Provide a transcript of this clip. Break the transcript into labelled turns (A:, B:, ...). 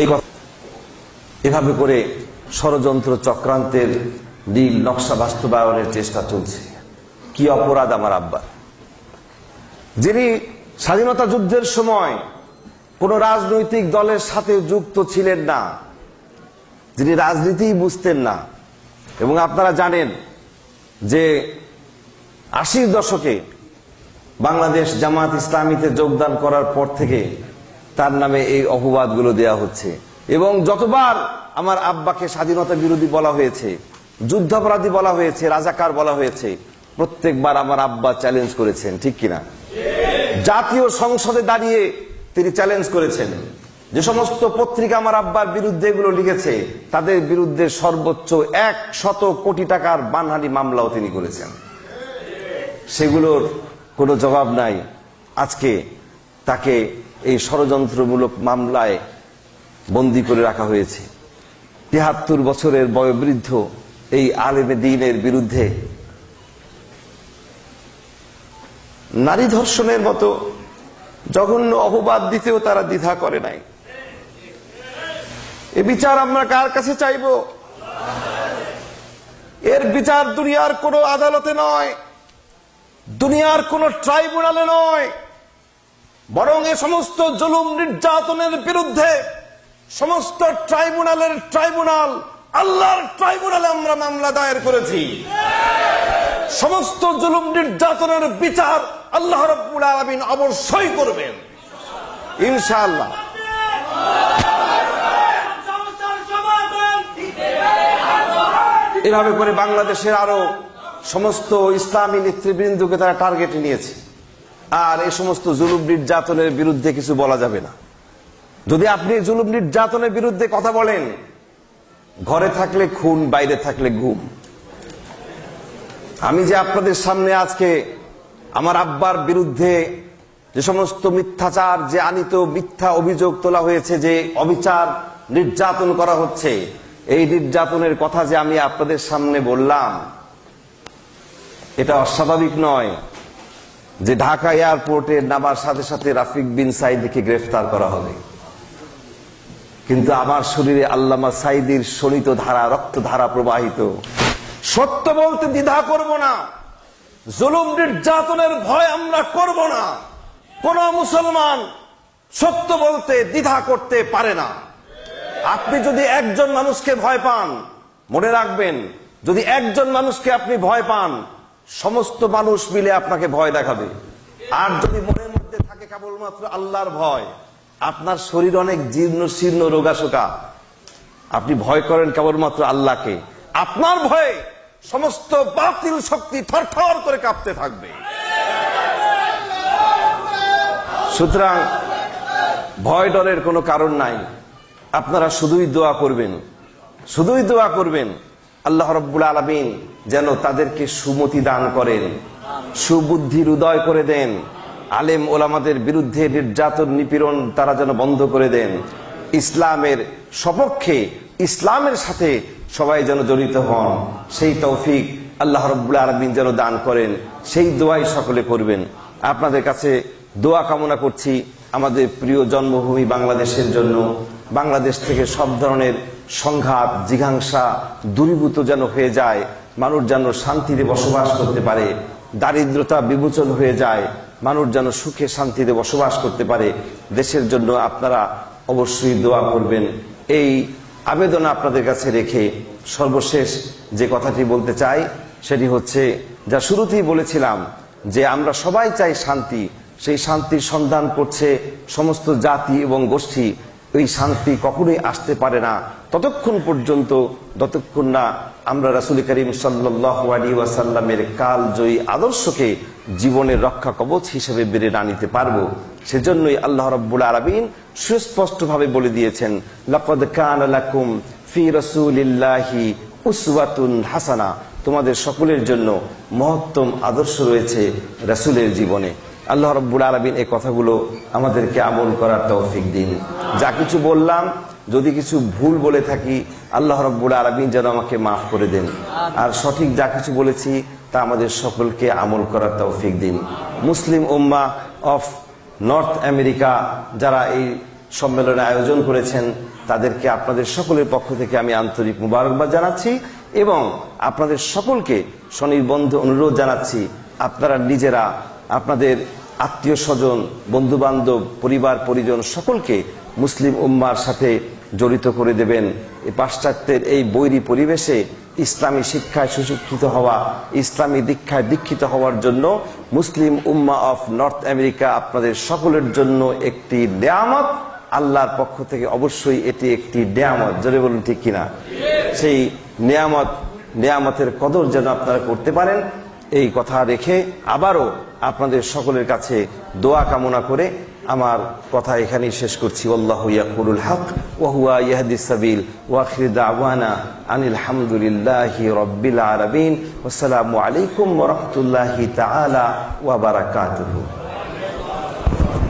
A: এই কথা এভাবে করে ষড়যন্ত্র চক্রান্তের নীল নকশা বাস্তবায়নের চেষ্টা চলছে। কি অপরাধ আমার আব্বা, যিনি স্বাধীনতা যুদ্ধের সময় কোন রাজনৈতিক দলের সাথে যুক্ত ছিলেন না, যিনি রাজনীতি বুঝতেন না। এবং আপনারা জানেন যে 80-র দশকে বাংলাদেশ জামাত ইসলামীতে যোগদান করার পর থেকে তার নামে এই অপবাদগুলো দেয়া হচ্ছে। এবং যতবার আমার আব্বাকে স্বাধীনতা বিরোধী বলা হয়েছে, যুদ্ধাপরাধী বলা হয়েছে, রাজাকার বলা হয়েছে, প্রত্যেকবার আমার আব্বা চ্যালেঞ্জ করেছেন, ঠিক কিনা? জাতীয় সংসদে দাঁড়িয়ে তিনি চ্যালেঞ্জ করেছেন। যে সমস্ত পত্রিকা আমার আব্বার বিরুদ্ধে এগুলো লিখেছে, তাদের বিরুদ্ধে সর্বোচ্চ 100 কোটি টাকার মানহানি মামলাও তিনি করেছেন। সেগুলোর কোনো জবাব নাই। আজকে তাকে এই ষড়যন্ত্রমূলক মামলায় বন্দী করে রাখা হয়েছে। 73 বছরের বয়োবৃদ্ধ এই আলেমে দ্বীনের বিরুদ্ধে নারী ধর্ষণের মতো জঘন্য অপবাদ দিতেও তারা দ্বিধা করে নাই। এ বিচার আমরা কার কাছে চাইব? এর বিচার দুনিয়ার কোন আদালতে নয়, দুনিয়ার কোন ট্রাইব্যুনালে নয়, বরং এ সমস্ত জুলুম নির্যাতনের বিরুদ্ধে সমস্ত ট্রাইব্যুনাল আল্লাহর ট্রাইব্যুনালে আমরা মামলা দায়ের করেছি। সমস্ত জুলুম নির্যাতনের বিচার আল্লাহ রাব্বুল আলামিন অবশ্যই করবেন ইনশাআল্লাহ। এভাবে করে বাংলাদেশের আরো সমস্ত ইসলামী নেতৃবৃন্দকে তারা টার্গেটে নিয়েছে। আর এই সমস্ত জুলুম নির্যাতনের বিরুদ্ধে কিছু বলা যাবে না। যদি আপনি জুলুম নির্যাতনের বিরুদ্ধে কথা বলেন, ঘরে থাকলে খুন, বাইরে থাকলে গুম। আমি যে আপনাদের সামনে আজকে আমার আব্বার বিরুদ্ধে যে সমস্ত মিথ্যাচার, যে আনিত মিথ্যা অভিযোগ তোলা হয়েছে, যে অবিচার নির্যাতন করা হচ্ছে, এই নির্যাতনের কথা যে আমি আপনাদের সামনে বললাম, এটা অস্বাভাবিক নয় যে ঢাকা এয়ারপোর্টে নামার সাথে সাথে রাফিক বিন সাইদিকে গ্রেফতার করা হবে। কিন্তু আমার শরীরে আল্লামা সাইদির শোণিত ধারা, রক্ত ধারা প্রবাহিত। সত্য বলতে দ্বিধা করব না, জুলুম নির্যাতনের ভয় আমরা করব না। কোন মুসলমান সত্য বলতে দ্বিধা করতে পারে না। আপনি যদি একজন মানুষকে ভয় পান, মনে রাখবেন, যদি একজন মানুষকে আপনি ভয় পান, সমস্ত মানুষ মিলে আপনাকে ভয় দেখাবে। আর যদি মনের মধ্যে থাকে কেবলমাত্র আল্লাহর ভয়, আপনার শরীর অনেক জীর্ণ শীর্ণ রোগাশোকা, আপনি ভয় করেন কেবলমাত্র আল্লাহকে, আপনার ভয়ে সমস্ত বাতিল শক্তি থরথর করে কাঁপতে থাকবে। সুতরাং ভয় ডরের কোনো কারণ নাই। আপনারা শুধুই দোয়া করবেন, শুধুই দোয়া করবেন আল্লাহ রাব্বুল আলামিন যেন তাদেরকে সুমতি দান করেন, সুবুদ্ধির উদয় করে দেন। আলেম ওলামাদের বিরুদ্ধে নির্যাতন নিপীড়ন তারা যেন বন্ধ করে দেন। ইসলামের সপক্ষে, ইসলামের সাথে সবাই যেন জড়িত হন, সেই তৌফিক আল্লাহ রাব্বুল আলামিন যেন দান করেন, সেই দোয়াই সকলে করবেন। আপনাদের কাছে দোয়া কামনা করছি আমাদের প্রিয় জন্মভূমি বাংলাদেশের জন্য। বাংলাদেশ থেকে সব ধরনের সংঘাত, জিঘাংসা দূরীভূত যেন হয়ে যায়, মানুষ যেন শান্তিতে বসবাস করতে পারে, দারিদ্রতা বিমোচন হয়ে যায়, মানুষ যেন সুখে শান্তিতে বসবাস করতে পারে। দেশের জন্য আপনারা অবশ্যই দোয়া করবেন, এই আবেদন আপনাদের কাছে রেখে সর্বশেষ যে কথাটি বলতে চাই সেটি হচ্ছে, যা শুরুতেই বলেছিলাম যে আমরা সবাই চাই শান্তি, সেই শান্তির সন্ধান করছে সমস্ত জাতি এবং গোষ্ঠী। এই শান্তি কখনোই আসতে পারে না ততক্ষণ পর্যন্ত যতক্ষণ না আমরা রাসূল করিম সাল্লাল্লাহু আলাইহি ওয়াসাল্লামের কালজয়ী আদর্শকে জীবনের রক্ষা কবচ হিসেবে বেড়ে না নিতে পারবো। সেজন্যই আল্লাহ রাব্বুল আলামিন সুস্পষ্টভাবে বলে দিয়েছেন, লাকাদ কানা লাকুম ফি রাসূলিল্লাহি উসওয়াতুন হাসানা, তোমাদের সকলের জন্য মহত্তম আদর্শ রয়েছে রাসূলের জীবনে। আল্লাহ রাব্বুল আলামিন এই কথাগুলো আমাদেরকে আমল করার তৌফিক দিন। যা কিছু বললাম, যদি কিছু ভুল বলে থাকি, আল্লাহ রাব্বুল আলামিন যেন আমাকে মাফ করে দেন। আর সঠিক যা কিছু বলেছি তা আমাদের সকলকে আমল করার তৌফিক দিন। মুসলিম উম্মাহ অফ নর্থ আমেরিকা যারা এই সম্মেলনের আয়োজন করেছেন, তাদেরকে আপনাদের সকলের পক্ষ থেকে আমি আন্তরিক মুবারকবাদ জানাচ্ছি এবং আপনাদের সকলকে সনির্বন্ধ অনুরোধ জানাচ্ছি, আপনারা নিজেরা আপনাদের আত্মীয় স্বজন, বন্ধু বান্ধব, পরিবার পরিজন সকলকে মুসলিম উম্মার সাথে জড়িত করে দেবেন। পাশ্চাত্যের এই বৈরী পরিবেশে ইসলামী শিক্ষায় সুশিক্ষিত হওয়া, ইসলামী দীক্ষায় দীক্ষিত হওয়ার জন্য মুসলিম উম্মা অফ নর্থ আমেরিকা আপনাদের সকলের জন্য একটি নেয়ামত। আল্লাহর পক্ষ থেকে অবশ্যই এটি একটি নেয়ামত, জোরে বলুন ঠিক কিনা? সেই নেয়ামতের কদর যেন আপনারা করতে পারেন, এই কথা রেখে আবারও আপনাদের সকলের কাছে দোয়া কামনা করে আমার কথা এখানেই শেষ করছি। আল্লাহু ইয়াকুলুল হক ওয়া হুয়া ইয়াহদিস সাবিল ওয়া আখিরু দাওয়ানা আনিল হামদুলিল্লাহি রাব্বিল আলামিন। আসসালামু আলাইকুম ওয়া রাহমাতুল্লাহি তাআলা ওয়া বারাকাতুহু।